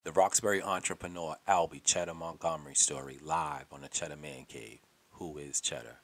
The Roxbury entrepreneur Albie Cheddar Montgomery story live on the Cheddar Man Cave. Who is Cheddar?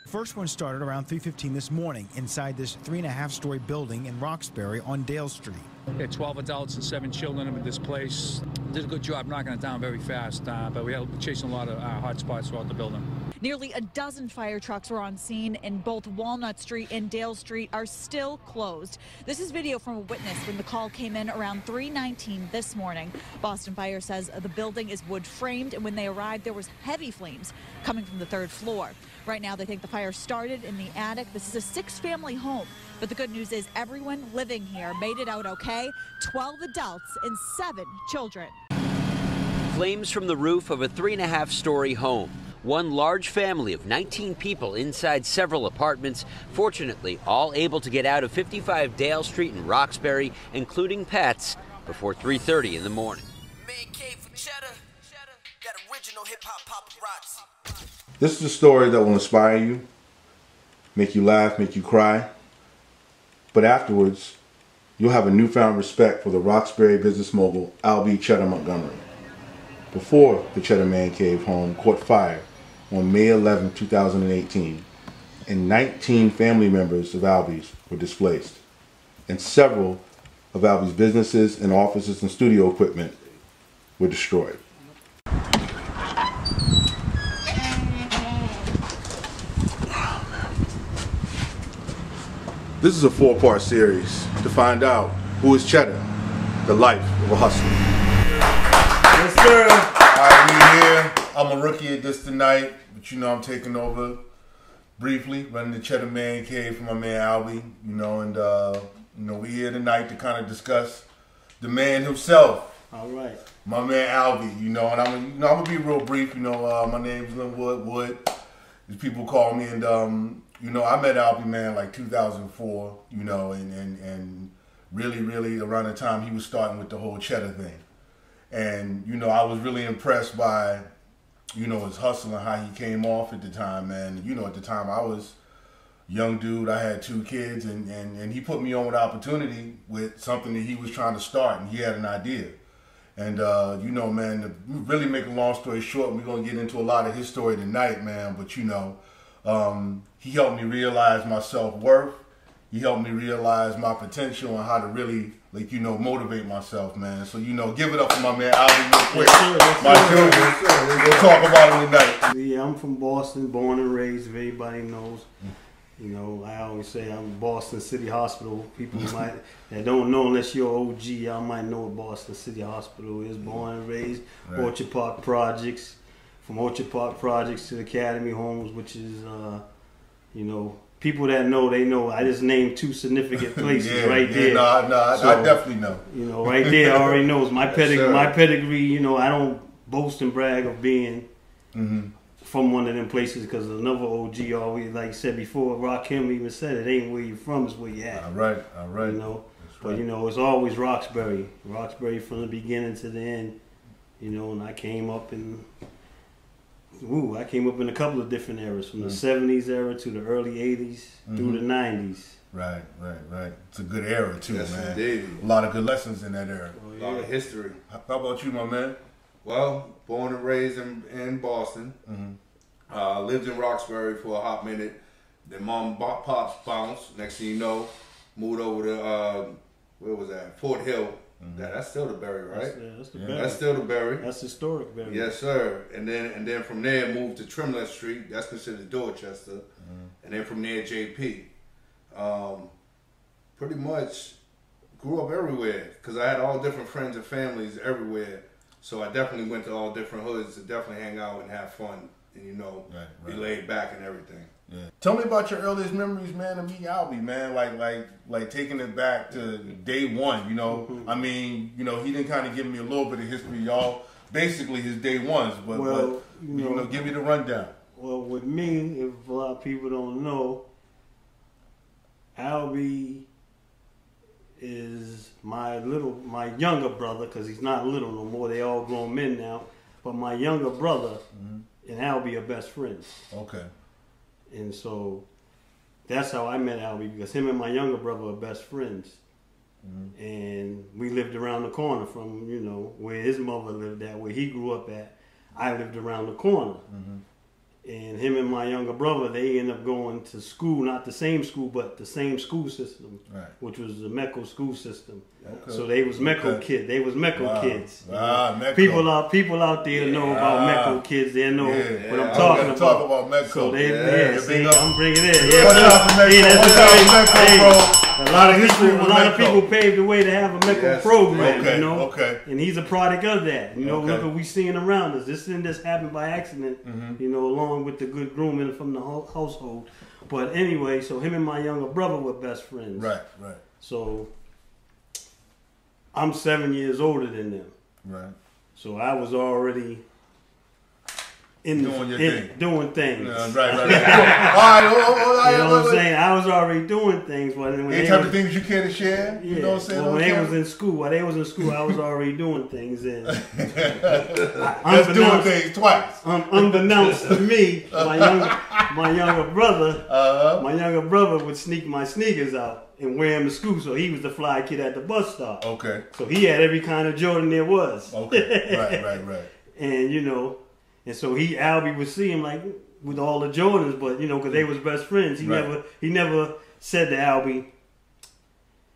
First one started around 3:15 this morning inside this 3.5-story building in Roxbury on Dale Street. We had 12 adults and 7 children in this place. Did a good job knocking it down very fast, but we had chasing a lot of hot spots throughout the building. Nearly a dozen fire trucks were on scene, and both Walnut Street and Dale Street are still closed. This is video from a witness when the call came in around 3:19 this morning. Boston Fire says the building is wood framed, and when they arrived, there was heavy flames coming from the 3rd floor. Right now, they think the fire started in the attic. This is a 6-family home, but the good news is everyone living here made it out okay. 12 adults and 7 children. Flames from the roof of a 3.5-story home. One large family of 19 people inside several apartments, fortunately all able to get out of 55 Dale Street in Roxbury, including pets, before 3:30 in the morning. Man cave for Cheddar. Got original hip-hop paparazzi. This is a story that will inspire you, make you laugh, make you cry, but afterwards, you'll have a newfound respect for the Roxbury business mogul, Albie Cheddar Montgomery. Before the Cheddar Man Cave home caught fire on May 11, 2018, and 19 family members of Albie's were displaced, and several of Albie's businesses and offices and studio equipment were destroyed. This is a 4-part series to find out who is Cheddar, the life of a hustler. Yes, sir. All right, we here. I'm a rookie at this tonight, but you know I'm taking over briefly, running the Cheddar Man Cave for my man Albie. We here tonight to kind of discuss the man himself. All right. My man Albie, and I'm gonna be real brief. My name's Linwood Wood, as people call me, and I met Albie, man, like 2004, and really around the time he was starting with the whole Cheddar thing. And, I was really impressed by, his hustle and how he came off at the time, man. At the time I was a young dude, I had 2 kids, and he put me on with opportunity with something that he was trying to start, and he had an idea. And, man, to really make a long story short, we're going to get into a lot of his story tonight, man, but, he helped me realize my self-worth. He helped me realize my potential and how to really, motivate myself, man. So, give it up for my man Albie real quick. My children. We'll talk about him tonight. Yeah, I'm from Boston, born and raised, if anybody knows. I always say I'm Boston City Hospital. People that don't know, unless you're OG, y'all might know what Boston City Hospital is. Born and raised, right. Orchard Park Projects. From Orchard Park Projects to Academy Homes, which is, people that know, they know. I just named 2 significant places there. I definitely know. Right there, I already knows my pedigree. Yes, my pedigree, I don't boast and brag of being from one of them places, because another OG always, like I said before, Rakim even said it ain't where you from, it's where you at. All right. But it's always Roxbury from the beginning to the end. And I came up in a couple of different eras, from the 70s era to the early 80s through the 90s. Right. It's a good era too, yes, man. Indeed. A lot of good lessons in that era. Oh, yeah. A lot of history. How about you, my man? Well, born and raised in Boston. Lived in Roxbury for a hot minute. Then mom pops bounced. Next thing you know, moved over to where was that? Fort Hill. That's still the Berry, right? That's the Berry. That's still the Berry. That's historic Berry. Yes, sir. And then from there moved to Tremlett Street. That's considered Dorchester. And then from there JP. Pretty much grew up everywhere, because I had all different friends and families everywhere. So I definitely went to all different hoods to definitely hang out and have fun and be laid back and everything. Yeah. Tell me about your earliest memories, man, of meeting Albie, man. Like taking it back to day one. I mean, he didn't kind of give me a little bit of history, y'all. Basically, his day ones, but give me the rundown. Well, with me, if a lot of people don't know, Albie is my younger brother, because he's not little no more. They all grown men now. But my younger brother and Albie are best friends. Okay. And so that's how I met Albie, because him and my younger brother are best friends. Mm-hmm. And we lived around the corner from, you know, where his mother lived at, where he grew up at. I lived around the corner. Mm-hmm. And him and my younger brother, they ended up going to school, not the same school, but the same school system, right, which was the Mecco school system. Okay. So they was Mecco kids. They was Mecco kids. Wow, Mecco. People out there know about Mecco kids. They know what I'm talking about. Talk about Mecco. So they, see, I'm bringing it in. A lot of people paved the way to have a Mecco program, you know. Okay. And he's a product of that. You know, look what we seeing around us. This didn't just happen by accident, you know, along with the good grooming from the household. But anyway, so him and my younger brother were best friends. Right, right. So I'm 7 years older than them. Right. So I was already doing things. Yeah, right. All right. You know what I'm saying? I was already doing things. Any type of things you care to share? Yeah. You know what I'm saying? Well, when they was in school, I was already doing things. And just doing things twice. Unbeknownst to me, my younger brother would sneak my sneakers out and wear them to school. So he was the fly kid at the bus stop. Okay. So he had every kind of Jordan there was. Okay. Right. And you know. And so Albie would see him like with all the Jordans, but you know, because they was best friends, he never said to Albie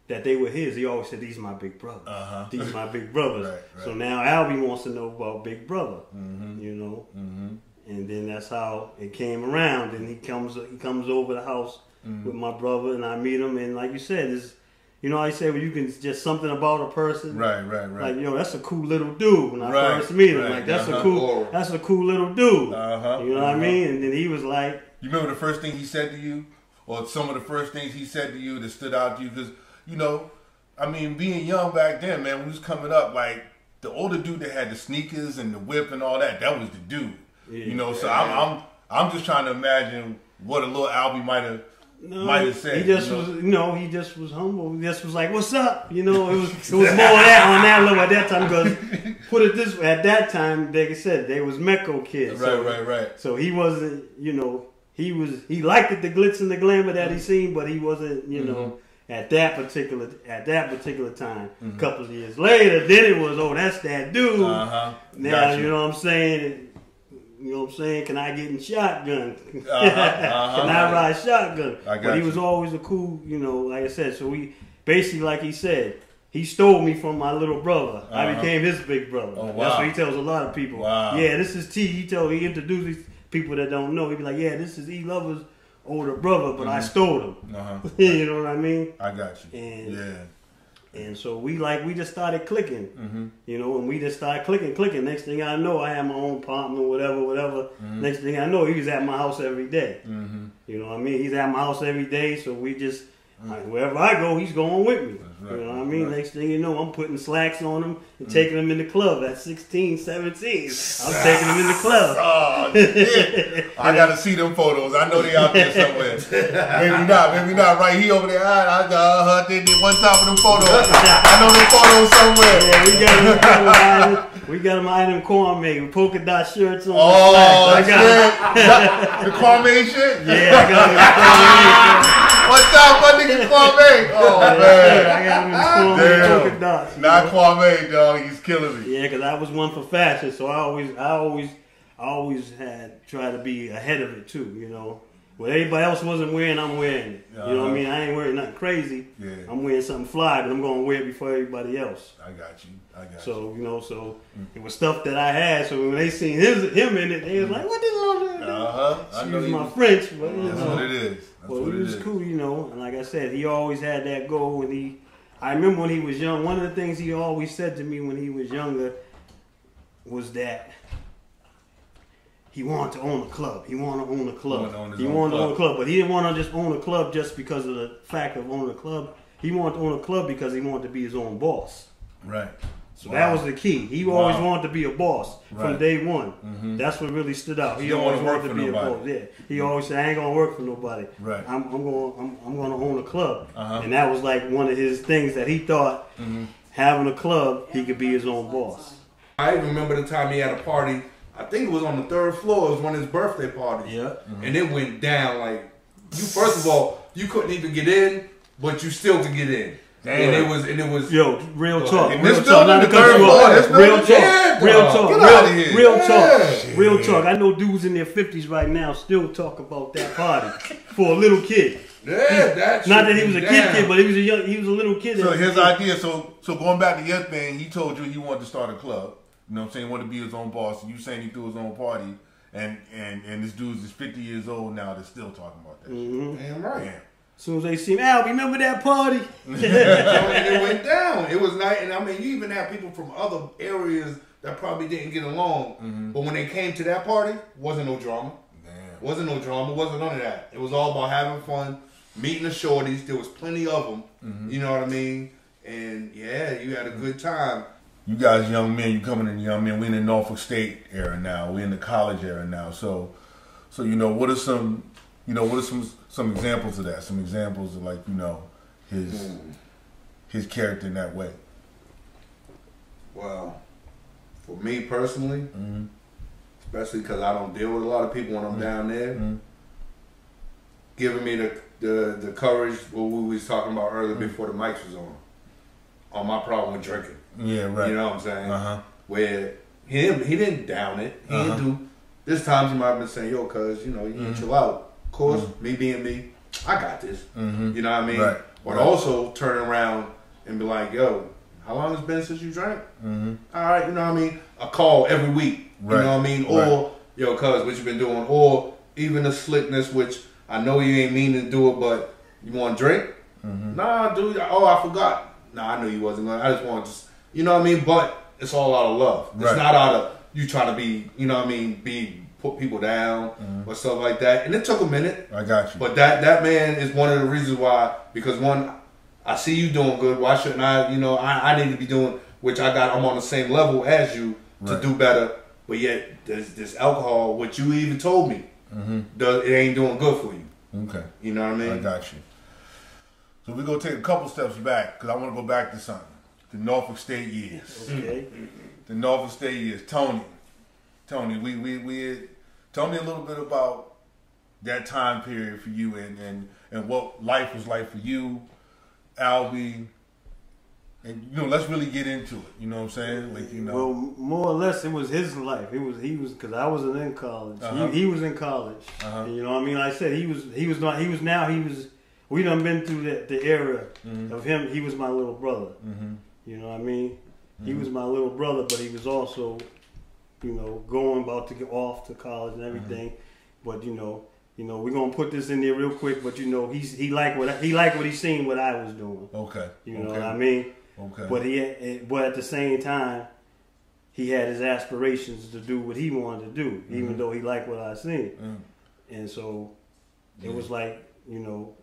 that they were his. He always said, "These my big brother. These my big brothers." Right. So now Albie wants to know about Big Brother, you know, and then that's how it came around. And he comes over the house with my brother, and I meet him, and like you said, this. You know, I say, well, you can just something about a person. Right. Like, you know, that's a cool little dude when I first meet him. Like, that's a cool little dude. You know what I mean? And then he was like, you remember the first thing he said to you, or some of the first things he said to you that stood out to you? Because, you know, I mean, being young back then, man, when we was coming up, like the older dude that had the sneakers and the whip and all that, that was the dude. Yeah, you know, so I'm just trying to imagine what a little Albie might have said. He just was, he just was humble. He just was like, "What's up?" You know, it was more of that on that level at that time. Because put it this way, at that time, like I said, they was Mecco kids. Right. So he wasn't, you know, he liked it, the glitz and the glamour that he seen, but he wasn't, you know, at that particular time. A couple of years later, then it was, that's that dude. Now you know what I'm saying. You know what I'm saying? Can I get in shotgun? Can I ride shotgun? But he was always a cool, you know, like I said. So we basically, like he said, he stole me from my little brother. I became his big brother. Oh, wow. That's what he tells a lot of people. Wow. Yeah, this is T. He introduces people that don't know. He'd be like, yeah, this is E. Lover's older brother, but I stole him. You know what I mean? I got you. And so we just started clicking, you know, and we just started clicking. Next thing I know, I had my own partner, whatever. Next thing I know, he was at my house every day. You know what I mean? He's at my house every day, so we just, wherever I go, he's going with me. You know what I mean? Next thing you know, I'm putting slacks on him and taking him in the club at 16, 17. I'm taking him in the club. Oh, shit. I got to see them photos. I know they out there somewhere. Maybe not. Right here over there. I did one time for them photos. I know them photos somewhere. Yeah, we got them out in Kwame with polka dot shirts on. Oh, I got the Kwame shit? Yeah, I got it. What's up, my nigga Kwame? Oh, man. I got him in Kwame polka dots. Not Kwame, dog. He's killing me. Yeah, because I was one for fashion, so I always had tried to be ahead of it too, you know. What everybody else wasn't wearing, I'm wearing it. You know what I mean? I ain't wearing nothing crazy. Yeah. I'm wearing something fly, but I'm going to wear it before everybody else. I got you. So, you know, it was stuff that I had. So when they seen him in it, they was like, what this little dude? Excuse my French, but that's what it is. Well, he was cool, you know. And like I said, he always had that goal. And I remember when he was young, one of the things he always said to me when he was younger was that he wanted to own a club. He wanted to own a club. He wanted to own a club, but he didn't want to just own a club just because of the fact of owning a club. He wanted to own a club because he wanted to be his own boss. Right. So that was the key. He always wanted to be a boss from day one. That's what really stood out. He always wanted to be a boss. Yeah. He always said, "I ain't gonna work for nobody. Right. I'm gonna own a club." And that was like one of his things that he thought having a club, he could be his own boss. I remember the time he had a party I think it was on the 3rd floor. It was one of his birthday parties. Yeah. And it went down like first of all, you couldn't even get in, but you still could get in. Damn. And it was Yo, real talk. In Real this talk. Not to building, cut the you third off. floor, Real this talk. building? Real Yeah, talk. get Real, outta here. real talk. Yeah. Real talk. I know dudes in their 50s right now still talk about that party for a little kid. Yeah, that Not that shit he was a went kid, down. kid, but he was a little kid. So his idea, so going back to your thing, he told you he wanted to start a club. You know what I'm saying? He wanted to be his own boss. And you saying he threw his own party, and this dude's is 50 years old now. They're still talking about that. Damn right. Damn. As soon as they see him, Al, remember that party? And it went down. It was nice, and I mean, you even have people from other areas that probably didn't get along, but when they came to that party, wasn't no drama. Wasn't no drama. Wasn't none of that. It was all about having fun, meeting the shorties. There was plenty of them. You know what I mean? And yeah, you had a good time. You guys, young men, you coming in young men. We in the Norfolk State era now. We in the college era now. So you know, what are some examples of that? Some examples of, like, you know, his character in that way. Well, for me personally, especially because I don't deal with a lot of people when I'm down there, giving me the courage, what we was talking about earlier before the mics was on my problem with drinking. Yeah, right. You know what I'm saying? Where he didn't down it. He didn't do. There's times he might have been saying, yo, cuz, you know, you need to chill out. Of course, me being me, I got this. You know what I mean? Right. But also turn around and be like, yo, how long has it been since you drank? All right, you know what I mean? A call every week. Right. You know what I mean? Or, yo, cuz, what you been doing? Or even the slickness, which I know you ain't meaning to do it, but you want to drink? Nah, dude. Oh, I forgot. Nah, I knew you wasn't going to. I just want to you know what I mean? But it's all out of love. Right. It's not out of you trying to be, you know what I mean, put people down or stuff like that. And it took a minute. I got you. But that man is one of the reasons why, because one, I see you doing good. Why shouldn't I, you know, I need to be doing, which I'm on the same level as you to do better. But yet, this alcohol, what you even told me, it ain't doing good for you. Okay. You know what I mean? I got you. So we're going to take a couple steps back, because I want to go back to something. The Norfolk State years. Okay. The Norfolk State years. Tony, we tell me a little bit about that time period for you and what life was like for you, Albie, and, you know, let's really get into it. You know what I'm saying? Like, you know. Well, more or less, it was his life. He was because I wasn't in college. He was in college. And, you know what I mean? Like I said, we done been through the era of him. He was my little brother. You know what I mean? He was my little brother, but he was also, you know, about to get off to college and everything. But you know, we're gonna put this in there real quick. But you know, he liked what he seen what I was doing. Okay. You know what I mean? Okay. But at the same time, he had his aspirations to do what he wanted to do, even though he liked what I seen. And so it was like, you know,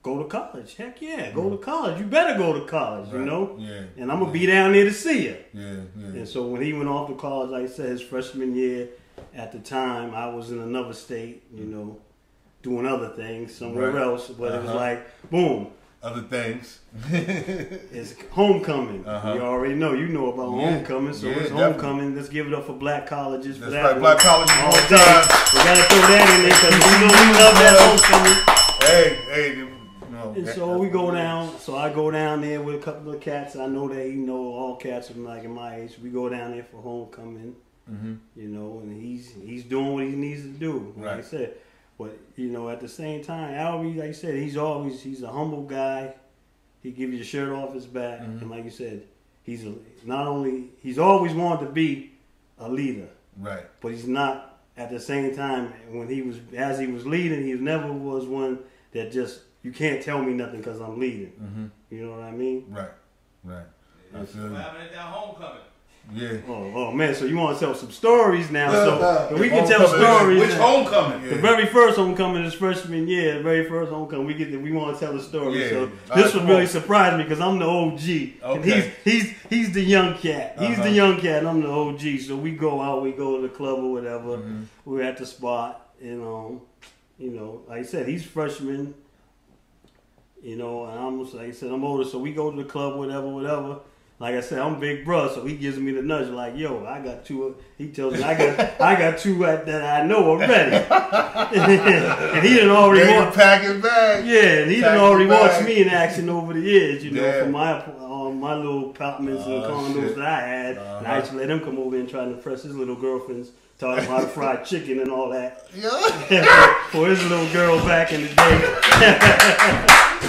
go to college. Heck yeah, go to college. You better go to college, you know? Yeah. And I'm going to be down there to see you. Yeah. And so when he went off to college, like I said, his freshman year, at the time, I was in another state, you know, doing other things somewhere else. But it was like, boom. Other things. It's homecoming. You already know. You know about homecoming. So it's homecoming. Let's give it up for black colleges. That's for that right. one. Black colleges all all day. We got to throw that in there because we know we love that homecoming. Hey. And so we go down. So I go down there with a couple of cats. I know that, you know, all cats are like in my age. We go down there for homecoming. You know, and he's doing what he needs to do. Like I said. But, you know, at the same time, Albie, like I said, he's a humble guy. He gives you the shirt off his back. And like you said, he's always wanted to be a leader. Right. But he's not, at the same time, as he was leading, he never was one that just, you can't tell me nothing because I'm leading. You know what I mean? Right. What happened at that homecoming? Yeah. Oh man, so you want to tell some stories now? So we can tell stories. Which homecoming? The very first homecoming is freshman year. The very first homecoming, we want to tell the story. Yeah. So this would really surprise me because I'm the OG, and he's the young cat. He's the young cat, and I'm the OG. So we go out, we go to the club or whatever. We're at the spot, and you know, like I said, he's freshman. You know, and I'm like I said, I'm older, so we go to the club, whatever. like I said, I'm big bro, so he gives me the nudge like, yo, I got two. He tells me I got two that I know already. And he done already packing back. Yeah, and he done already watched me in action over the years, you know, from my little apartments and condos that I had. And I used to let him come over and try to impress his little girlfriends, taught him how to fry chicken and all that. For his little girl back in the day. So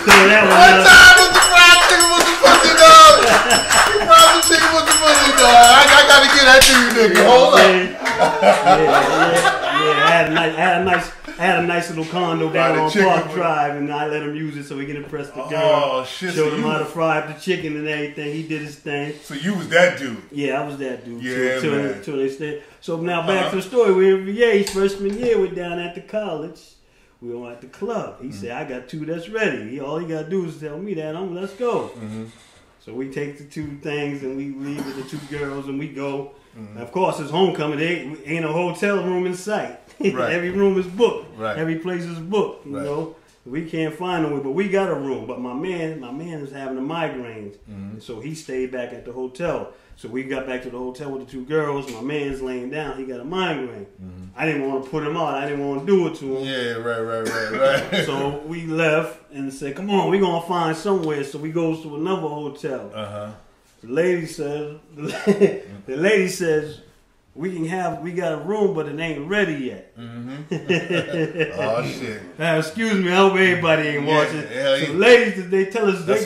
that was one time with the fried chicken with the pussy dog. Fried chicken with the pussy dog. I gotta get that to you, nigga. Hold up. I had a nice little condo down on Park Drive, and I let him use it so he can impress the girl. Oh shit! Showed him how to fry up the chicken and everything. He did his thing. So you was that dude? Yeah, I was that dude. Yeah, to an extent. So now back to the story. We're in VA, freshman year. We're down at the college. We were at the club. He said, "I got two that's ready. All you gotta do is tell me that. Let's go." So we take the two things and we leave with the two girls and we go. Of course, it's homecoming. There ain't a hotel room in sight. Right. Every room is booked. Right. Every place is booked. You know, we can't find no way, but we got a room. But my man is having a migraines, and so he stayed back at the hotel. So we got back to the hotel with the two girls. My man's laying down. He got a migraine. I didn't want to put him out. I didn't want to do it to him. Yeah, right. So we left and said, "Come on, we're gonna find somewhere." So we goes to another hotel. The lady says, we got a room, but it ain't ready yet. Oh shit! Now, excuse me, I hope everybody ain't watching. So the ladies, they tell us they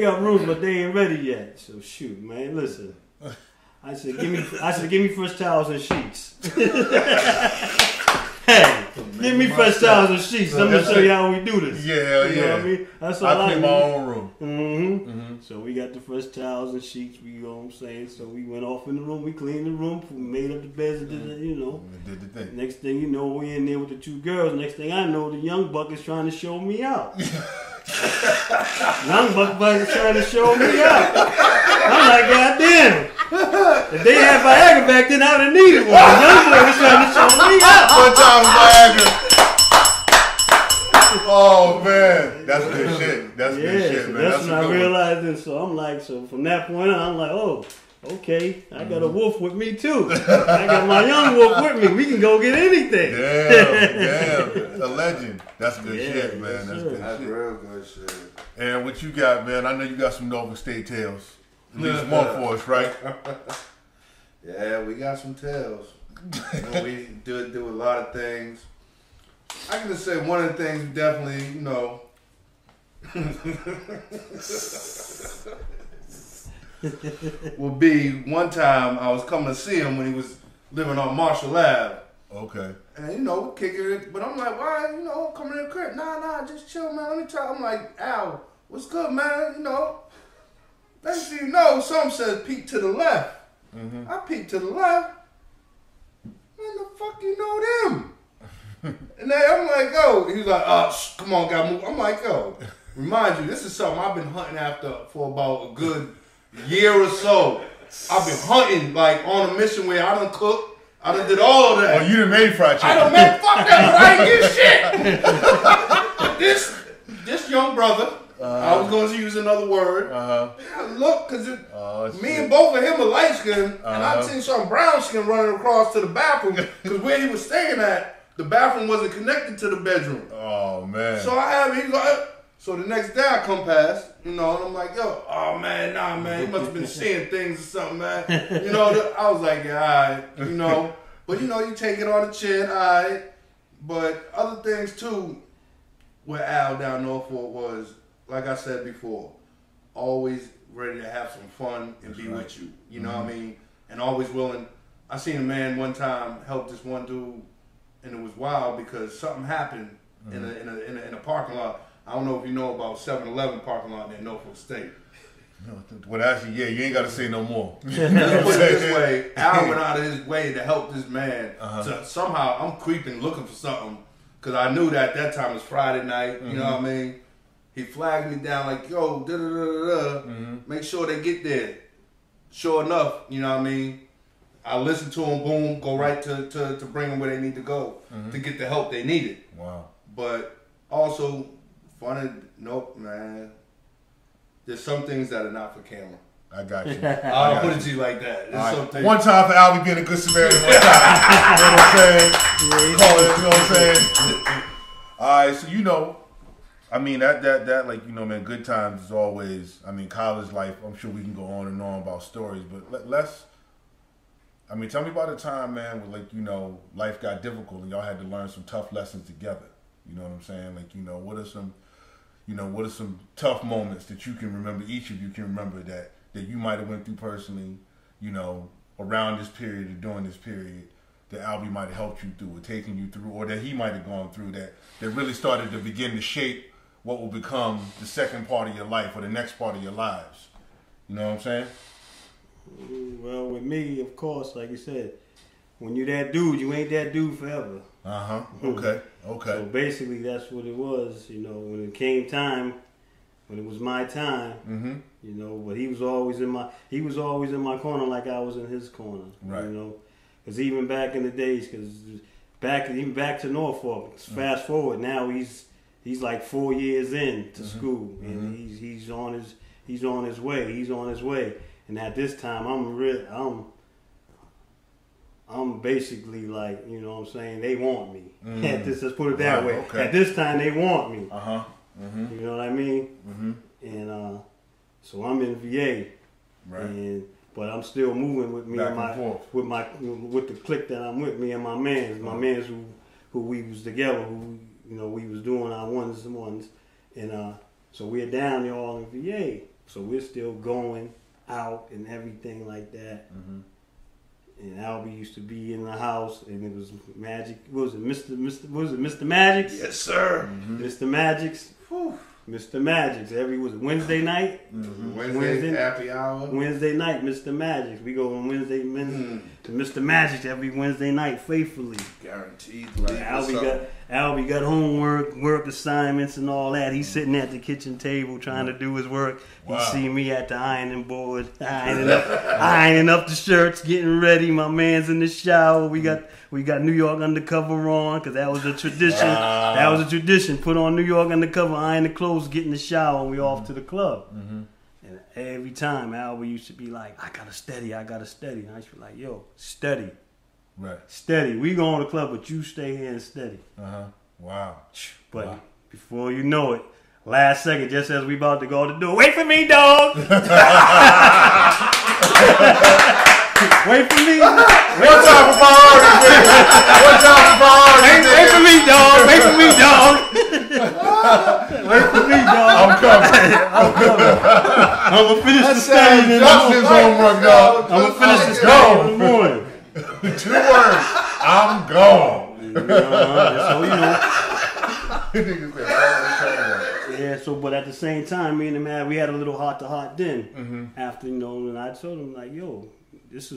got rooms, but they ain't ready yet. So shoot, man, listen. I said, give me fresh towels and sheets. Hey, give me fresh towels and sheets. I'm gonna show you how we do this. Yeah, you know what I mean? That's all I clean my own room. So we got the fresh towels and sheets. You know what I'm saying? So we went off in the room. We cleaned the room. We made up the beds and did, you know. We did the thing. Next thing you know, we in there with the two girls. Next thing I know, the young buck is trying to show me out. Young buck is trying to show me out. I'm like, goddamn. If they had Viagra back then, I would have needed one. Young boy was trying to show me out. One time Viagra. Oh man, that's good shit. That's good shit, so man. That's when I realized it. So I'm like, so from that point on, I'm like, oh, okay, I got a wolf with me too. I got my young wolf with me. We can go get anything. Damn, a legend. That's good shit, man. That's good That's shit. real good shit. And what you got, man? I know you got some Norfolk State tales. At least one for us, right? Yeah, we got some tales. You know, we do a lot of things. I can just say one of the things definitely, you know, will be one time I was coming to see him when he was living on Marshall Ave. Okay. And, you know, kicking it. But I'm like, why, you know, coming in the crib? Nah, just chill, man. Let me try. I'm like, Al, what's good, man? You know, next thing you know, something says peek to the left. I peeked to the left. Man, the fuck you know them? And then I'm like, yo, he was like, come on, gotta move. I'm like, yo, remind you, this is something I've been hunting after for about a good year or so. I've been hunting, like, on a mission where I done cooked. I done did all of that. Oh, you done made fried chicken. I done made, fuck that, but I ain't get shit. This young brother, I was going to use another word. Look, because me and both of him are light skinned, and I seen some brown skin running across to the bathroom, because where he was staying at, the bathroom wasn't connected to the bedroom. Oh, man. So so the next day I come past, you know, and I'm like, yo, oh man, nah, man, he must have been seeing things or something, man. You know, I was like, yeah, all right, you know. But, you know, you take it on the chin, all right. But other things, too, with Al down Norfolk was, like I said before, always ready to have some fun and be with you. You know what I mean? And always willing. I seen a man one time help this one dude, and it was wild because something happened in a parking lot. I don't know if you know about 7-Eleven parking lot in Norfolk State. Well, actually, yeah, you ain't got to say no more. Let's put it this way. Al went out of his way to help this man. So somehow I'm creeping looking for something because I knew that at that time was Friday night. You know what I mean? He flagged me down like, yo, make sure they get there. Sure enough, you know what I mean? I listened to him, boom, go right to bring them where they need to go to get the help they needed. Wow. But also, funny, nope, man. There's some things that are not for camera. I got you. I'll put it to you like that. It's Right. something. One time for Albie being a good Samaritan. One time. You know what I'm saying? Call it. You know what I'm saying? All right. So you know, I mean that like you know, man. Good times is always. I mean, college life. I'm sure we can go on and on about stories, but let's. I mean, tell me about a time, man, where like you know, life got difficult and y'all had to learn some tough lessons together. You know what I'm saying? Like you know, what are some tough moments that you can remember? Each of you can remember that you might have went through personally, you know, around this period or during this period, that Albie might have helped you through or taken you through, or that he might have gone through that really started to begin to shape what will become the second part of your life or the next part of your lives. You know what I'm saying? Well, with me, of course, like you said, when you that dude, you ain't that dude forever. Okay. So basically, that's what it was. You know, when it came time, when it was my time, you know. But he was always in my corner, like I was in his corner. Right. You know, because even back in the days, even back to Norfolk. Fast forward, now he's like 4 years in to school, and he's on his way. And at this time, I'm basically like, you know what I'm saying, they want me. Let's put it that way. Okay. At this time, they want me. You know what I mean? And so I'm in VA. Right. But I'm still moving with me Back and and forth. with the clique that I'm with, me and my mans. My mans who we was together, who, you know, we was doing our ones. And so we're down there all in VA. So we're still going out and everything like that. And Albie used to be in the house, and it was Magic. What was it, Mr. Magics? Yes, sir. Mr. Magics. Mr. Magics. Was it Wednesday night? Wednesday happy hour. Wednesday night, Mr. Magics. We go on Wednesday to Mr. Magics every Wednesday night faithfully. Guaranteed. Albie got homework, work assignments, and all that. He's sitting at the kitchen table trying to do his work. Wow. He see me at the ironing board, ironing up the shirts, getting ready. My man's in the shower. We got New York Undercover on, because that was a tradition. That was a tradition. Put on New York Undercover, iron the clothes, get in the shower, and we off to the club. And every time Albie used to be like, I gotta steady. And I used to be like, yo, steady. Right. Steady. We go on the club, but you stay here and steady. Wow. But before you know it, last second, just as we about to go to the door, wait for me, dog. Wait for me. One time for priorities. Wait for me, dog. Wait for me, dog. Wait for me, dog. I'm coming. I'm gonna finish the study. Justin's homework, dog. I'm gonna finish the study in the morning. 2 words. I'm gone. So you know. Yeah. So, but at the same time, me and the man, we had a little heart-to-heart then. After, you know, and I told him like, yo, this.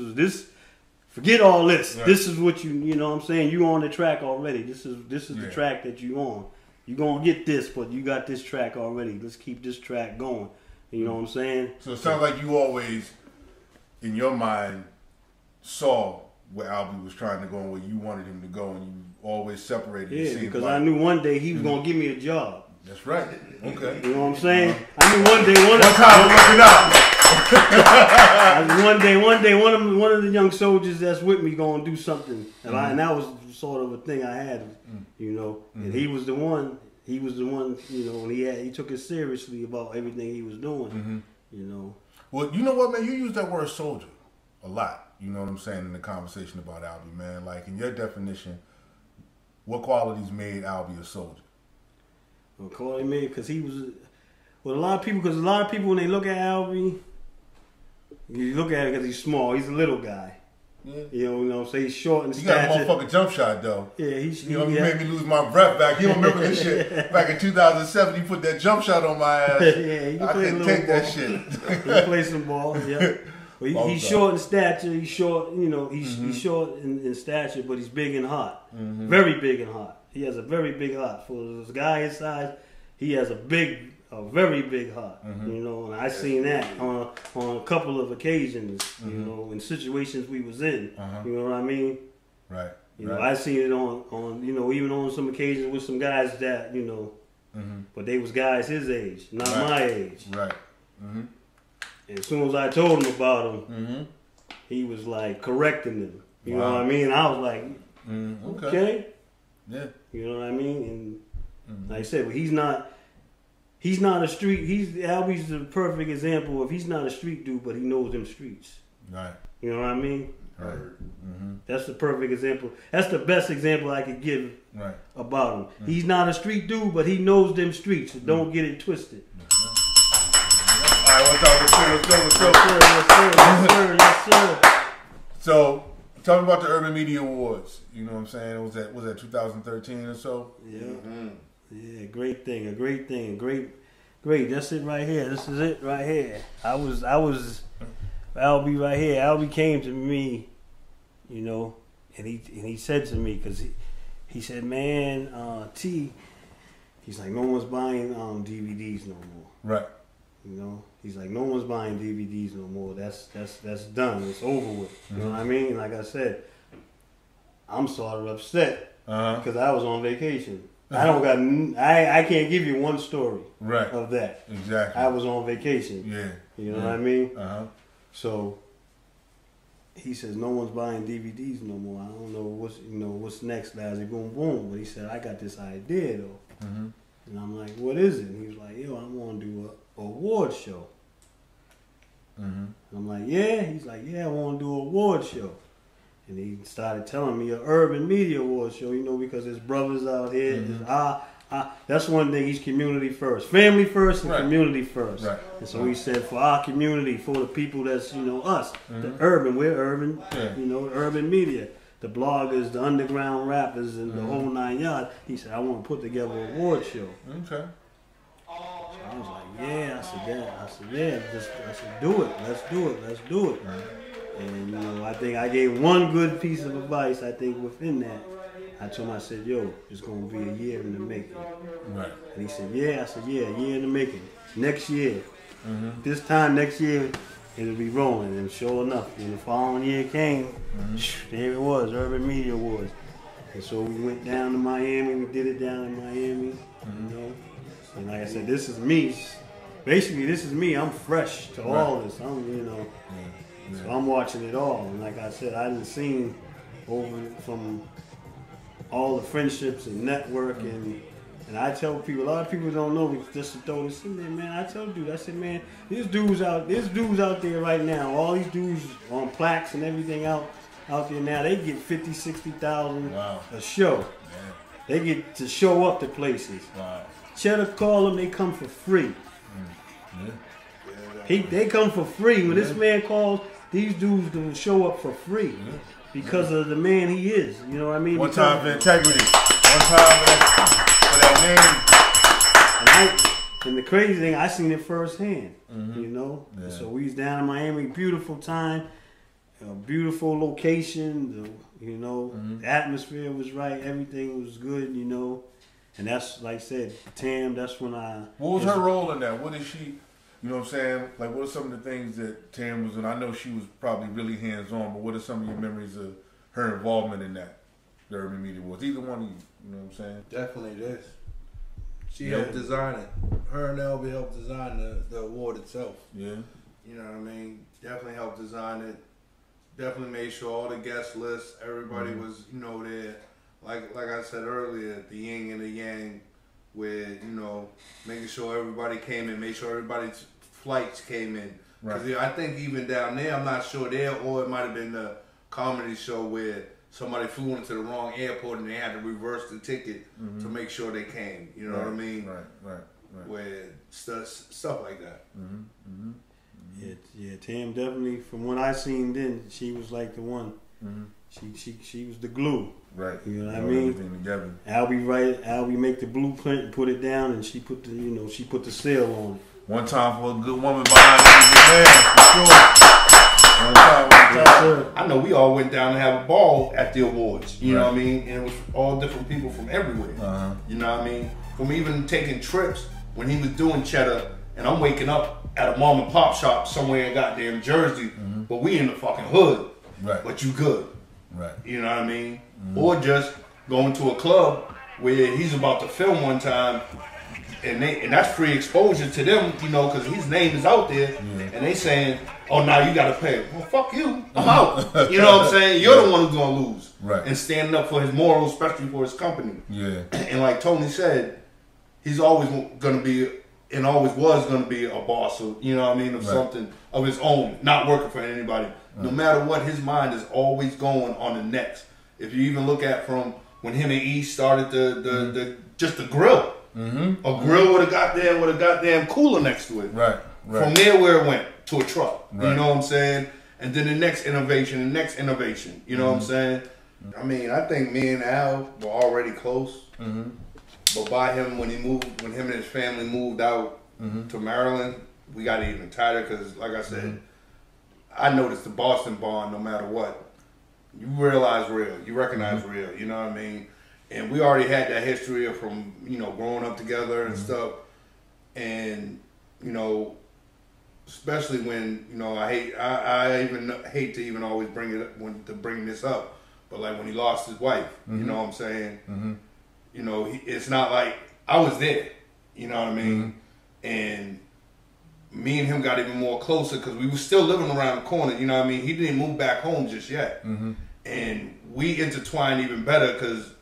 Forget all this. Right. This is what you know what I'm saying? You on the track already. This is the track that you on. You gonna get this, but you got this track already. Let's keep this track going. You know what I'm saying? So it sounds like you always, in your mind, saw where Albie was trying to go and where you wanted him to go, and you always separated. Yeah, because I knew one day he was gonna give me a job. That's right. Okay. You know what I'm saying? I knew one day. One day, one of the young soldiers that's with me gonna do something, and that was sort of a thing I had, you know. And he was the one. You know, and he took it seriously about everything he was doing. You know. Well, you know what, man? You use that word soldier a lot. You know what I'm saying in the conversation about Albie, man. Like in your definition, what qualities made Albie a soldier? Well, quality made because he was. Well, a lot of people when they look at Albie, you look at it because he's small. He's a little guy. Yeah. You know, so he's short and stature. He got a motherfucking jump shot though. Yeah, you made me lose my breath back. You remember this shit back in 2007? You put that jump shot on my ass. Yeah, I couldn't take that shit. He play some ball. Yeah. He's short in stature. He's short, you know. He's short in stature, but he's big and hot. Very big and hot. He has a very big heart. For this guy his size, he has a very big heart. You know, and I seen that on a couple of occasions. You know, in situations we was in. You know what I mean? Right. You know, I seen it on you know, even on some occasions with some guys that, you know, but they was guys his age, not my age. Right. And as soon as I told him about him, he was like correcting them. You know what I mean? I was like, okay. Yeah. You know what I mean? And like I said, but he's not a street. Albie's the perfect example of he's not a street dude, but he knows them streets. Right. You know what I mean? Right. That's the perfect example. That's the best example I could give about him. He's not a street dude, but he knows them streets. So don't get it twisted. All right, what's up? Yes, sir. So, tell me about the Urban Media Awards. You know what I'm saying? Was that 2013 or so? Yeah. Yeah, great thing. A great thing. Great. That's it right here. This is it right here. I was Albie right here. Albie came to me, you know, and he said to me, because he said, man, T, he's like, no one's buying DVDs no more. Right. You know, he's like, no one's buying DVDs no more. That's done. It's over with. You know what I mean? Like I said, I'm sort of upset because I was on vacation. I can't give you one story of that. Exactly. I was on vacation. Yeah. You know what I mean? So he says no one's buying DVDs no more. I don't know what's next, Lazzy Boom Boom. But he said, I got this idea though. And I'm like, what is it? And he was like, yo, I want to do a award show. And I'm like, yeah? He's like, yeah, I want to do an award show. And he started telling me an Urban Media Award show, you know, because there's brothers out here. That's one thing, he's community first. Family first and community first. Right. And so he said, for our community, for the people that's, you know, us, the urban, we're urban, you know, urban media. The bloggers, the underground rappers, and the whole 9 yards. He said, I want to put together an award show. Okay. So I was like, yeah. I said, yeah. I said, do it. Let's do it. And, you know, I think I gave one good piece of advice, I think, within that. I told him, I said, yo, it's going to be a year in the making. Right. And he said, yeah. I said, yeah, a year in the making. Next year. This time next year, it'll be rolling. And sure enough, when the following year came, there it was, Urban Media Awards. And so we went down to Miami. We did it down in Miami, you know. And like I said, this is me. Basically, this is me. I'm fresh to all this. So I'm watching it all. And like I said, I done seen over from all the friendships and network and I tell people, a lot of people don't know, just to throw this in there, man. I tell dudes, I said, man, there's dudes out there right now. All these dudes on plaques and everything out there now, they get 50, 60,000 a show. Man. They get to show up to places. Wow. Cheddar call them, they come for free. They come for free. When this man calls, these dudes gonna show up for free because of the man he is. You know what I mean? One time for integrity. One time for that name. And the crazy thing, I seen it firsthand. You know? Yeah. So we was down in Miami, beautiful time, a beautiful location, the atmosphere was right, everything was good, you know. And that's, like I said, Tam, that's when I... What was her role in that? What did she... You know what I'm saying? Like, what are some of the things that Tam was in? I know she was probably really hands-on, but what are some of your memories of her involvement in that, the Urban Media Awards? Either one of you, you know what I'm saying? Definitely this. She helped design it. Her and Elby helped design the award itself. Yeah. You know what I mean? Definitely helped design it. Definitely made sure all the guest lists, everybody was, you know, there. Like I said earlier, the yin and the yang, where, you know, making sure everybody came in, made sure everybody's flights came in. Because I think even down there, I'm not sure there, or it might have been the comedy show where somebody flew into the wrong airport and they had to reverse the ticket to make sure they came. You know what I mean? Right. Where stuff like that. Yeah, Tam definitely, from what I seen then, she was like the one. She was the glue. Right. You know what I mean? Albie make the blueprint and put it down, and she put the seal on it. One time for a good woman behind every man, for sure. One time. I know we all went down to have a ball at the awards. You know what I mean? And it was all different people from everywhere. You know what I mean? From even taking trips when he was doing Cheddar, and I'm waking up at a mom and pop shop somewhere in goddamn Jersey, but we in the fucking hood. Right. But you good. Right. You know what I mean? Or just going to a club where he's about to film one time and that's free exposure to them, you know, because his name is out there, and they saying, "Oh, now you got to pay." Well, fuck you, I'm out. You know what I'm saying? You're the one who's gonna lose, right? And standing up for his morals, especially for his company. Yeah. And like Tony said, he's always gonna be, and always was gonna be, a boss of, you know what I mean, of something of his own, not working for anybody. No matter what, his mind is always going on the next. If you even look at from when him and E started just the grill. A grill with a goddamn cooler next to it. Right. From there, where it went to a truck. Right. You know what I'm saying? And then the next innovation. You know what I'm saying? I mean, I think me and Al were already close. But by him, when him and his family moved out to Maryland, we got even tighter because, like I said, I noticed the Boston bond. No matter what, you realize real, you recognize real. You know what I mean? And we already had that history of from, you know, growing up together and stuff. And, you know, especially when, you know, I even hate to even always bring this up, but like when he lost his wife, you know what I'm saying? You know, it's not like I was there, you know what I mean? And me and him got even more closer because we were still living around the corner, you know what I mean? He didn't move back home just yet. And we intertwined even better because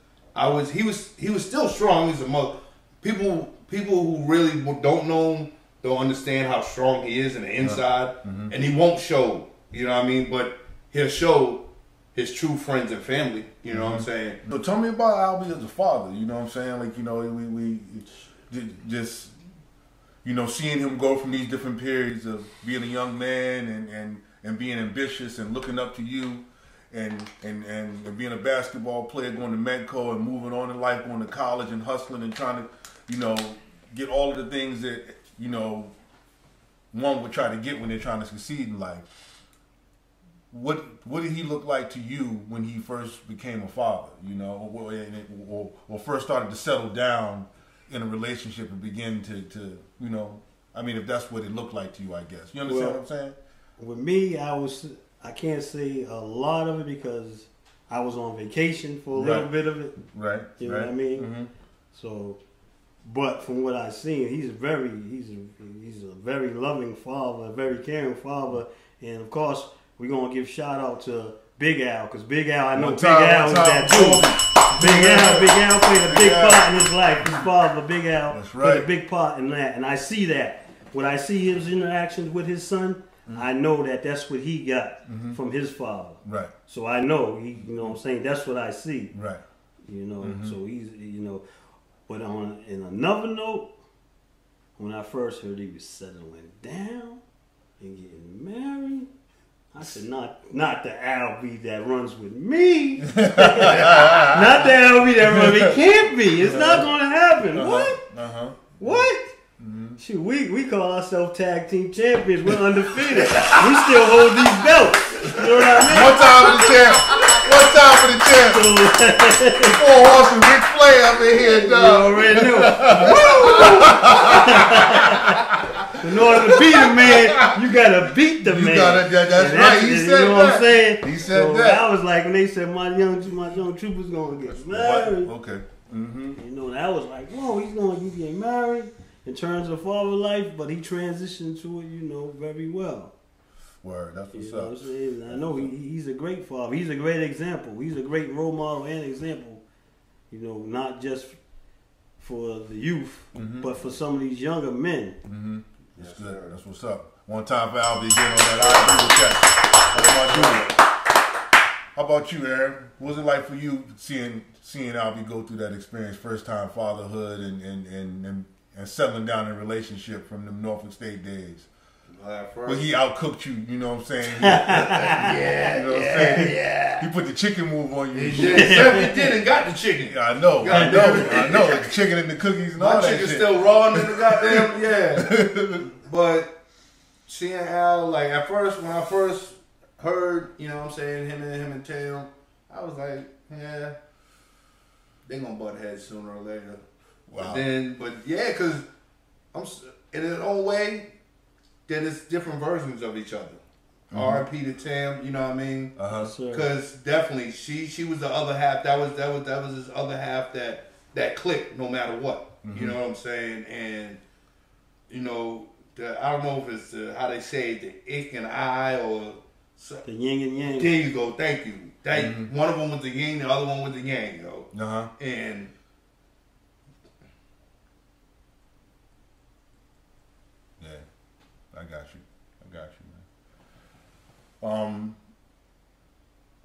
he was still strong. He's a mother. People who really don't know him don't understand how strong he is in the inside, and he won't show. You know what I mean? But he'll show his true friends and family. You know what I'm saying? So tell me about Albie as a father. You know what I'm saying? Like, you know, we just, you know, seeing him go from these different periods of being a young man and being ambitious and looking up to you. And being a basketball player, going to Medco and moving on in life, going to college and hustling and trying to, you know, get all of the things that, you know, one would try to get when they're trying to succeed in life. What did he look like to you when he first became a father, you know, or first started to settle down in a relationship and begin to, you know, I mean, if that's what it looked like to you, I guess. You understand what I'm saying? With me, I can't say a lot of it because I was on vacation for a little bit of it. Right. You know what I mean? So, but from what I've seen, he's a very loving father, a very caring father, and of course we're gonna give shout out to Big Al because Big Al, I know Big Al was that too. Big Al played a big part in his life. His father, Big Al, played a big part in that, and I see that. When I see his interactions with his son, I know that that's what he got from his father. Right. So I know, you know what I'm saying? That's what I see. Right. You know, so he's, you know, but in another note, when I first heard he was settling down and getting married, I said, not the Albie that runs with me. Not the Albie that runs with me. It can't be. It's not going to happen. What? What? Shoot, we call ourselves tag team champions. We're undefeated. We still hold these belts. You know what I mean? One time for the champ. One time for the champ. Before Austin, Ric Flair up in here, dog. You already knew. In order to beat a man, you gotta beat the man. That's right. He said that. You know what I'm saying? He said that. I was like, when they said my young trooper's gonna get married. Okay. You know, that was like, whoa, he's gonna get married. In terms of father life, but he transitioned to it, you know, very well. Word, that's what's you know up. What I'm saying? I know he's a great father. He's a great example. He's a great role model and example. You know, not just for the youth, but for some of these younger men. That's good. That's what's up. One time for Albie again on that. I agree with that. How about you, Aaron? What was it like for you seeing Albie go through that experience, first time fatherhood and settling down in a relationship from the Norfolk State days? Well, he outcooked you, you know what I'm saying? Yeah. You know what I'm saying? Yeah. He put the chicken move on you. He did and got the chicken. I know. The chicken and the cookies and all that shit. My chicken's still raw in the goddamn, yeah. But seeing Al, like at first, when I first heard, you know what I'm saying, him and Tim, I was like, yeah, they gonna butt heads sooner or later. Wow. But yeah, because I'm in his own way, then it's different versions of each other. R.I.P. to Tam, you know what I mean? Because definitely, she was the other half. That was his other half that that click no matter what. You know what I'm saying? And you know, I don't know if it's how they say it, the ik and I or the yin and yang. There you go. Thank you. One of them was the yin, the other one was the yang, And yeah, I got you, man.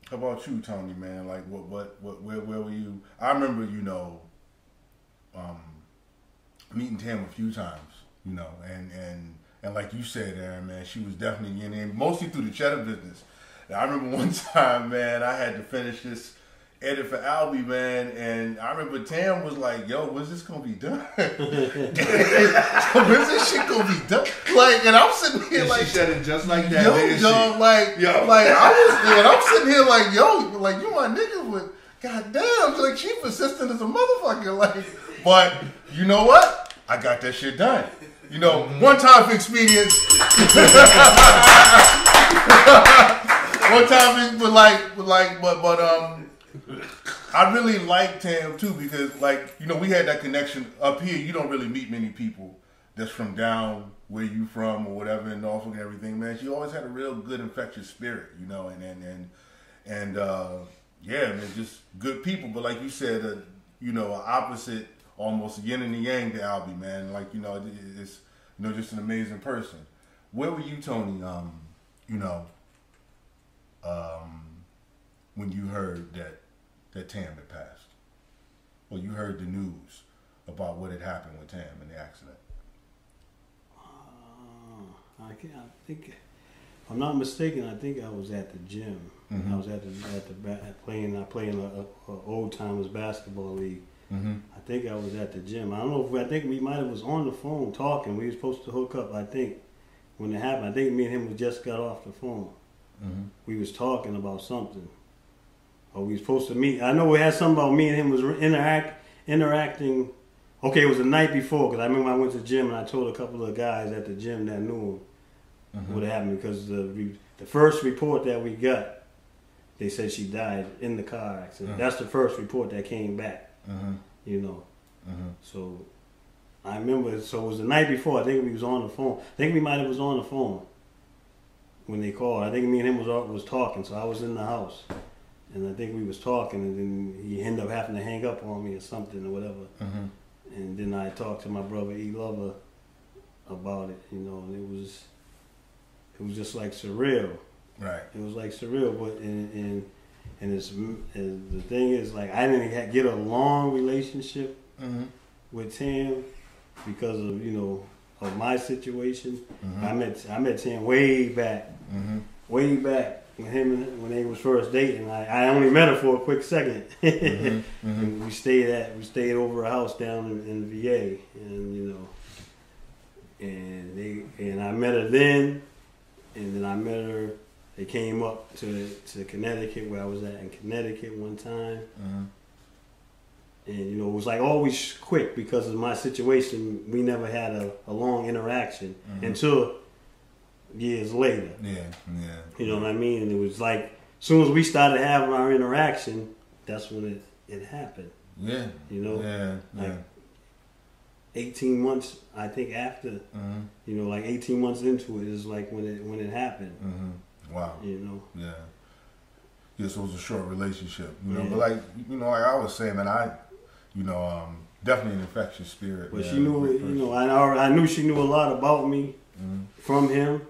How about you, Tony, man? Like, where were you? I remember, you know, meeting Tam a few times, you know, and like you said, Aaron, man, she was definitely in, mostly through the cheddar business. And I remember one time, man, I had to finish this edit for Albie, man, and I remember Tam was like, "Yo, when's this gonna be done? When's this shit gonna be done?" Like, and I'm sitting here and like, she said it just like that. Yo, dog, like I was there, and I'm sitting here like, "Yo, like you my nigga," but goddamn, like she persistent as a motherfucker, like. But you know what? I got that shit done. You know, one time for experience. One time, but I really like Tam too because, like, you know, we had that connection up here. You don't really meet many people that's from down where you from or whatever in Norfolk and everything, man. She always had a real good infectious spirit, you know, and yeah, man, just good people. But like you said, you know, opposite, almost yin and yang to Albie, man. Like, you know, it's, you know, just an amazing person. Where were you, Tony? You know, when you heard that Tam had passed, or you heard the news about what had happened with Tam in the accident? I think, if I'm not mistaken, I think I was at the gym. Mm-hmm. I was playing a old timers basketball league. Mm-hmm. I think I was at the gym. I don't know if I think we might have was on the phone talking. We were supposed to hook up. I think when it happened, I think me and him just got off the phone. Mm-hmm. We was talking about something, or we was supposed to meet. I know we had something about me and him was interacting. Okay, it was the night before because I remember I went to the gym and I told a couple of guys at the gym that knew what happened because the first report that we got, they said she died in the car accident. That's the first report that came back. You know, so I remember. So it was the night before. I think we was on the phone. I think we might have was on the phone when they called. I think me and him was talking. So I was in the house, and I think we was talking, and then he ended up having to hang up on me or something or whatever. And then I talked to my brother E. Lover about it. You know, and it was just like surreal. Right. It was like surreal, but and the thing is, like, I didn't get a long relationship with Tam because of, you know, of my situation. I met Tam way back when when they was first dating. I only met her for a quick second. And we stayed over a house down in VA, and you know, and I met her then, and then I met her. They came up to Connecticut, where I was at in Connecticut one time. And, you know, it was like always quick because of my situation. We never had a long interaction until years later. Yeah. You know what I mean? And it was like, as soon as we started having our interaction, that's when it happened. Yeah. You know? Yeah. Like 18 months, I think, after, you know, like 18 months into it is like when it happened. Wow. You know? Yeah. Yeah, so it was a short relationship, you know. But like, you know, like I was saying, man, you know, definitely an infectious spirit. But man. she knew, you know, I knew she knew a lot about me from him.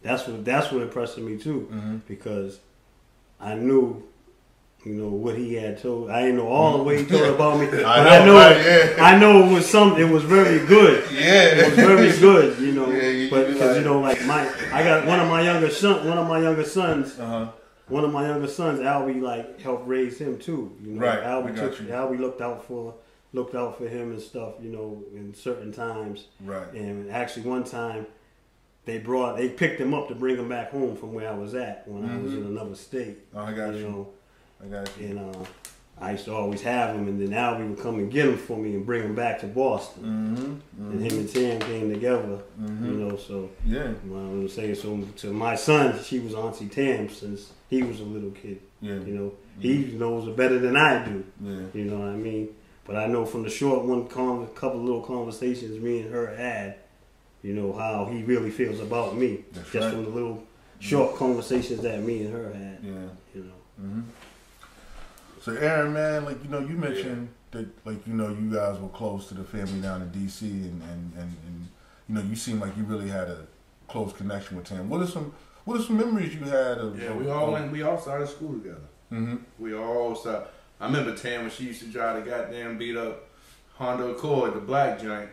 That's what impressed me too, because I knew, you know, what he had told. I didn't know all the way he told about me, but I know it was something. It was very good. It was very good, you know. But because you know, like I got one of my younger sons. Albie like helped raise him too. You know, right. Albie looked out for him and stuff. You know, in certain times. Right. And actually, one time they picked him up to bring him back home from where I was at when I was in another state. Oh, I got you. Know, I got you. And I used to always have him, and then Albie would come and get him for me and bring him back to Boston. And him and Tam came together, you know. So yeah, I was saying, so to my son, she was Auntie Tam since he was a little kid. Yeah, you know, he knows it better than I do. Yeah, you know what I mean. But I know from the short couple little conversations me and her had, you know, how he really feels about me. That's just right. from the little short conversations that me and her had. Yeah. You know. Mm-hmm. So Aaron, man, like, you know, you mentioned that, like, you know, you guys were close to the family down in DC, and you know, you seem like you really had a close connection with Tam. What are some memories you had of? Yeah, we all started school together. Mm-hmm. We all started. I remember Tam when she used to drive the goddamn beat up Honda Accord, the black joint.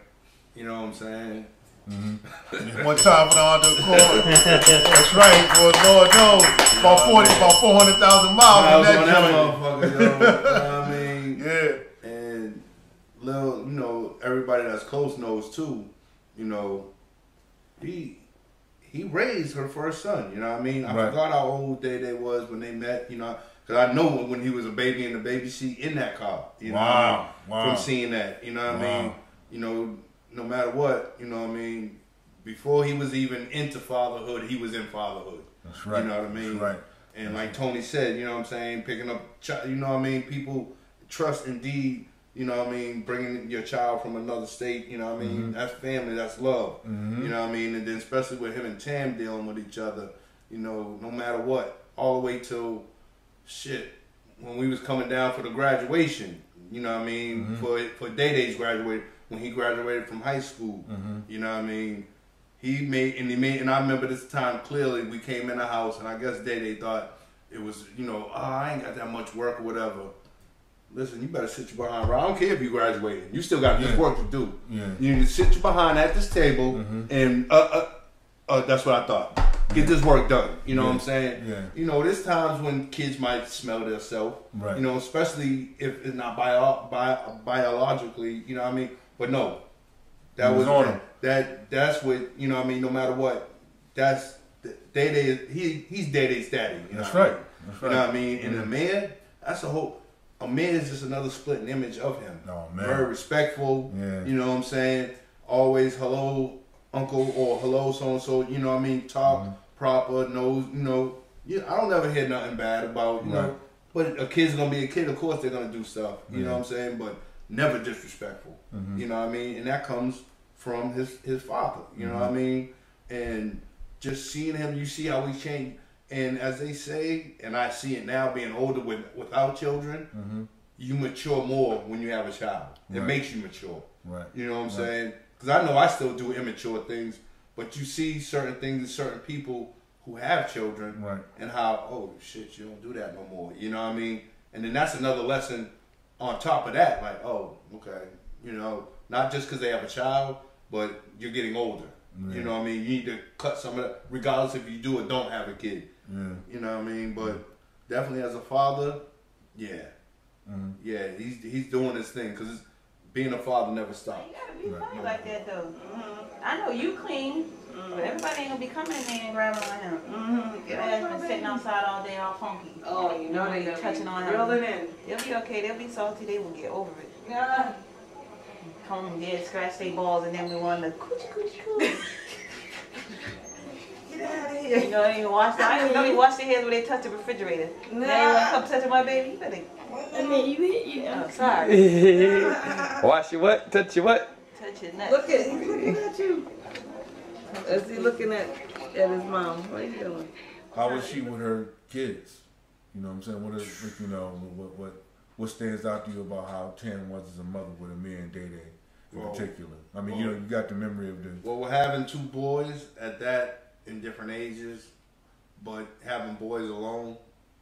You know what I'm saying? Mm-hmm. One time for the Honda Accord. That's right, boy. Lord knows, about 400,000 miles I was on on that that joint. motherfucker, yo. You know what I mean? Yeah. And little, you know, everybody that's close knows too. You know, he raised her first son. You know what I mean? I Right. forgot how old Day was when they met. You know, because I know when he was a baby in the baby seat in that car. You know what I mean? Wow. From seeing that. You know what I mean? Wow. You know, no matter what, you know what I mean? Before he was even into fatherhood, he was in fatherhood. That's right. You know what I mean? That's right. And like Tony said, you know what I'm saying, picking up, you know what I mean, people trust indeed, you know what I mean, bringing your child from another state, you know what I mean, that's family, that's love, you know what I mean, and then especially with him and Tam dealing with each other, you know, no matter what, all the way till, shit, when we was coming down for the graduation, you know what I mean, for Day-Day's graduated, when he graduated from high school, you know what I mean, and I remember this time clearly. We came in the house, and I guess Day thought it was, you know, I ain't got that much work or whatever. Listen, you better sit your behind. I don't care if you graduated. You still got this work to do. Yeah. You need to sit your behind at this table, and that's what I thought. Get this work done. You know what I'm saying? Yeah. You know, there's times when kids might smell themselves. Right. You know, especially if it's not biologically. You know what I mean? But no, that He was on him. that's what, you know what I mean, no matter what, that's Day he's Day-Day's daddy. You know That's what I right. mean? That's You right. know what I mean? And a man, that's a man is just another splitting image of him. Oh, man. Very respectful. Yeah. You know what I'm saying? Always hello, uncle, or hello, so and so, you know what I mean? Talk proper, knows, you know. I don't ever hear nothing bad about, you know. But a kid's gonna be a kid, of course they're gonna do stuff. You know what I'm saying? But never disrespectful. You know what I mean? And that comes from his father. You know what I mean? And just seeing him, you see how he changed. And as they say, and I see it now being older without children, you mature more when you have a child. It makes you mature. Right. You know what I'm saying? Because I know I still do immature things, but you see certain things in certain people who have children, and how, oh shit, you don't do that no more. You know what I mean? And then that's another lesson on top of that. Like, oh, okay, you know, not just because they have a child, but you're getting older. You know what I mean? You need to cut some of that, regardless if you do or don't have a kid. You know what I mean? But definitely as a father, yeah, he's doing his thing, because being a father never stops. You gotta be funny like that though. I know you clean, but everybody ain't gonna be coming in there and grabbing on him. Your ass been sitting outside all day all funky. Oh, you know they be touching on him. reeling in. They'll be okay. They'll be salty. They will get over it. Yeah. Come there, scratch their balls, and then we want to coochie coochie coochie. Get out of here. You know, they even wash. I didn't know they wash their hands when they touch the refrigerator. Now you want to come touching my baby? You better. Oh, sorry. Wash your what? Touch your what? Touch your nuts. Look at he's looking at you. Is he looking at his mom? What are you doing? How was she with her kids? You know what I'm saying? What stands out to you about how Tam was as a mother with Amir and Day in particular? I mean, you know, you got the memory of the. Well, we're having two boys at that in different ages, but having boys alone,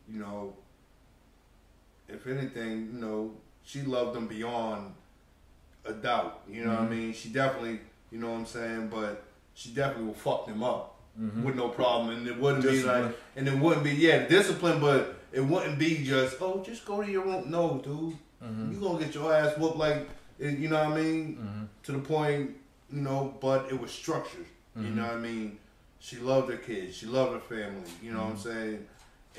you know, if anything, you know, she loved them beyond a doubt. You know what I mean? She definitely, you know what I'm saying, but she definitely will fuck them up with no problem, and it wouldn't Discipline. be like, and it wouldn't be discipline, but it wouldn't be just just go to your room. No, dude, you gonna get your ass whooped, like, you know what I mean? To the point, you know, but it was structured. You know what I mean? She loved her kids, she loved her family. You know what I'm saying?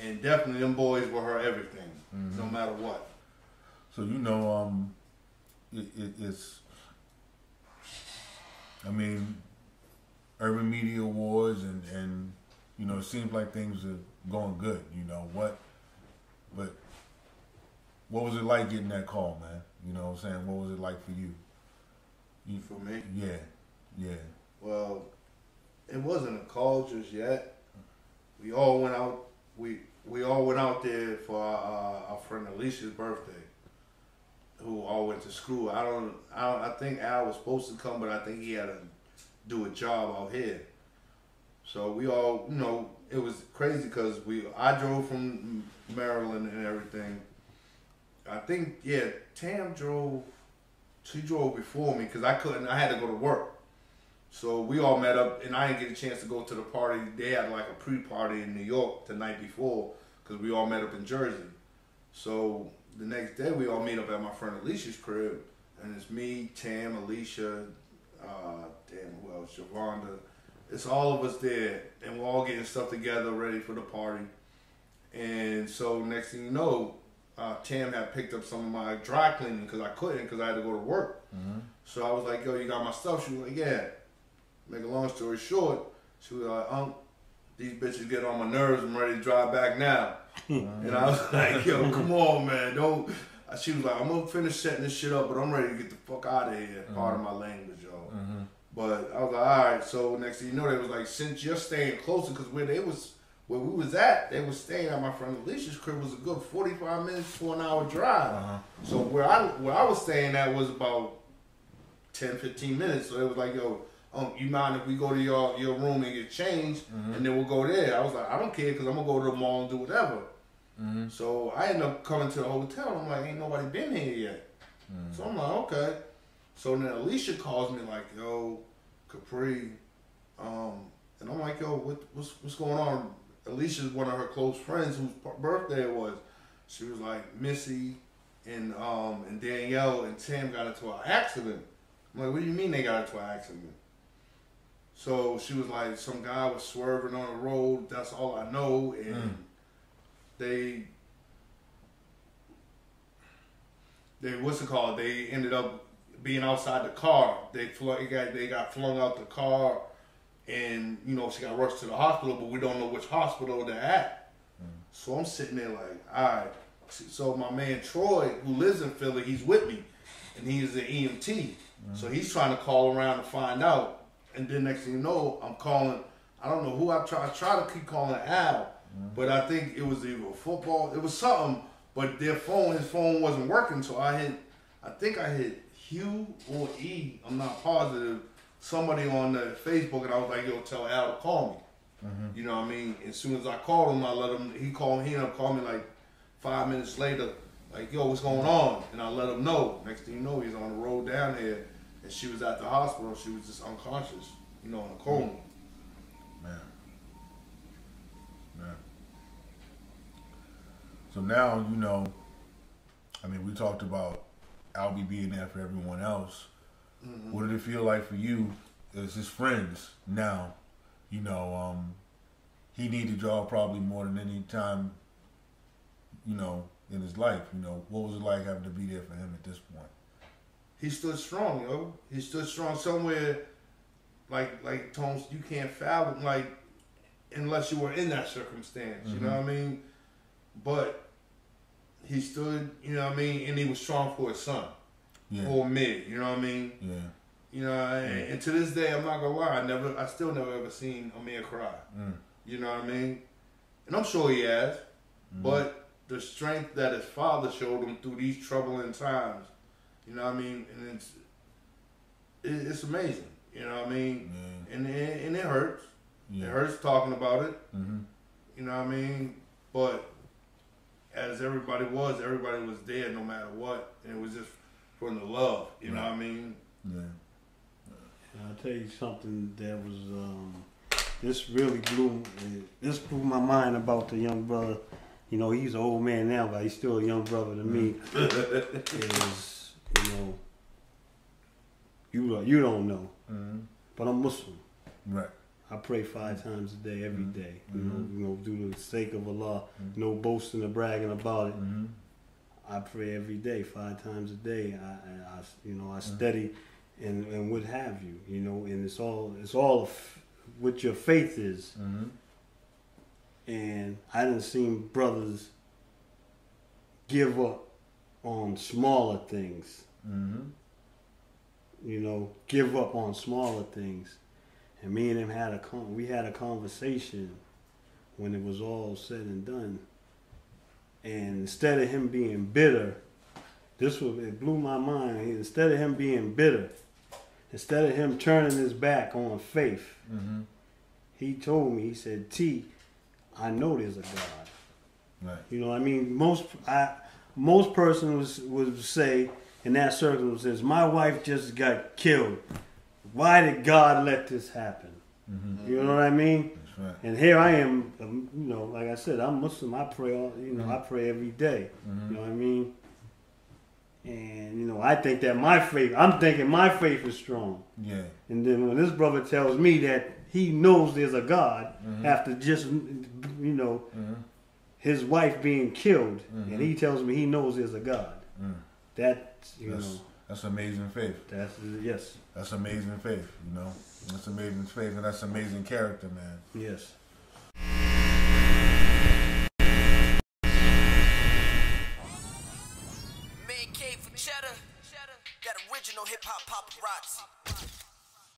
And definitely, them boys were her everything, no matter what. So you know, it's. I mean, Urban Media Awards, and you know, it seems like things are going good. You know what? But what was it like getting that call, man? You know what I'm saying? What was it like for you? For me? Yeah. Well, it wasn't a call just yet. We all went out. We all went out there for our friend Alicia's birthday, who all went to school. I think Al was supposed to come, but I think he had to do a job out here. So we all, you know, it was crazy because I drove from Maryland and everything. I think, yeah, Tam drove. She drove before me because I had to go to work. So we all met up, and I didn't get a chance to go to the party. They had like a pre-party in New York the night before because we all met up in Jersey. So the next day we all meet up at my friend Alicia's crib, and it's me, Tam, Alicia, who else? Javonda. It's all of us there, and we're all getting stuff together, ready for the party. And so next thing you know, Tam had picked up some of my dry cleaning because I couldn't because I had to go to work. So I was like, yo, you got my stuff? She was like, yeah. Make a long story short, she was like, these bitches get on my nerves. I'm ready to drive back now. And I was like, yo, come on, man. Don't. She was like, I'm going to finish setting this shit up, but I'm ready to get the fuck out of here. Part of my language, y'all. But I was like, all right. So next thing you know, they was like, since you're staying closer, because where we was at, they was staying at my friend Alicia's crib was a good 45 minutes to an hour drive. So where I was staying at was about 10, 15 minutes. So it was like, yo, you mind if we go to your room and get changed, and then we'll go there? I was like, I don't care because I'm going to go to the mall and do whatever. So I ended up coming to the hotel, and I'm like, ain't nobody been here yet. So I'm like, okay. So then Alicia calls me like, yo, Capri, and I'm like, yo, what's going on? Alicia's one of her close friends whose birthday it was. She was like, Missy and Danielle and Tim got into an accident. I'm like, what do you mean they got into an accident? So she was like, some guy was swerving on the road. That's all I know. And they what's it called? They ended up being outside the car. They got flung out the car, and you know she got rushed to the hospital, but we don't know which hospital they're at. So I'm sitting there like, all right. So my man Troy, who lives in Philly, he's with me, and he's an EMT. So he's trying to call around to find out. And then next thing you know, I'm calling. I don't know who I try to keep calling Al, but I think it was either football. It was something, but his phone wasn't working. So I think I hit Hugh or E. I'm not positive. Somebody on the Facebook, and I was like, yo, tell Al to call me. You know what I mean? As soon as I called him, I let him. He ended up calling me like 5 minutes later, like, yo, what's going on? And I let him know. Next thing you know, he's on the road down here. And she was at the hospital. She was just unconscious, you know, in a coma. Man. So now, you know, I mean, we talked about Albie being there for everyone else. What did it feel like for you as his friends now? You know, he needed y'all probably more than any time, you know, in his life. You know, what was it like having to be there for him at this point? He stood strong, yo. He stood strong somewhere, like Tones, you can't fathom, like, unless you were in that circumstance, you know what I mean? But he stood, you know what I mean, and he was strong for his son, or me, you know what I mean? You know, and to this day, I'm not gonna lie, I still never ever seen Amir cry. You know what I mean? And I'm sure he has, but the strength that his father showed him through these troubling times, you know what I mean? And it's amazing, you know what I mean? And it hurts. It hurts talking about it. You know what I mean? But as everybody was there no matter what. And it was just from the love, you know what I mean? I'll tell you something that was, this really blew my mind about the young brother. You know, he's an old man now, but he's still a young brother to me. Is, you know, you don't know, but I'm Muslim. Right. I pray 5 times a day, every day. You know, due to the sake of Allah, no boasting or bragging about it. I pray every day, 5 times a day. I study, and what have you. You know, and it's all what your faith is. And I didn't see brothers give up on smaller things. Mm-hmm. You know, give up on smaller things. And me and him had a conversation when it was all said and done. And instead of him being bitter, it blew my mind. Instead of him being bitter, instead of him turning his back on faith, mm-hmm. he told me, he said, T, I know there's a God. Right. You know what I mean? Most persons would say in that circumstance, my wife just got killed. Why did God let this happen? Mm-hmm. You know what I mean? That's right. And here I am, you know, like I said, I'm Muslim. I pray I pray every day. Mm-hmm. You know what I mean? And, you know, I think that I'm thinking my faith is strong. Yeah. And then when this brother tells me that he knows there's a God after just, you know, his wife being killed, and he tells me he knows there's a God. That's amazing faith. Yes. That's amazing faith, you know. That's amazing faith, and that's amazing character, man. Yes. Man cave for cheddar. That original hip hop paparazzi.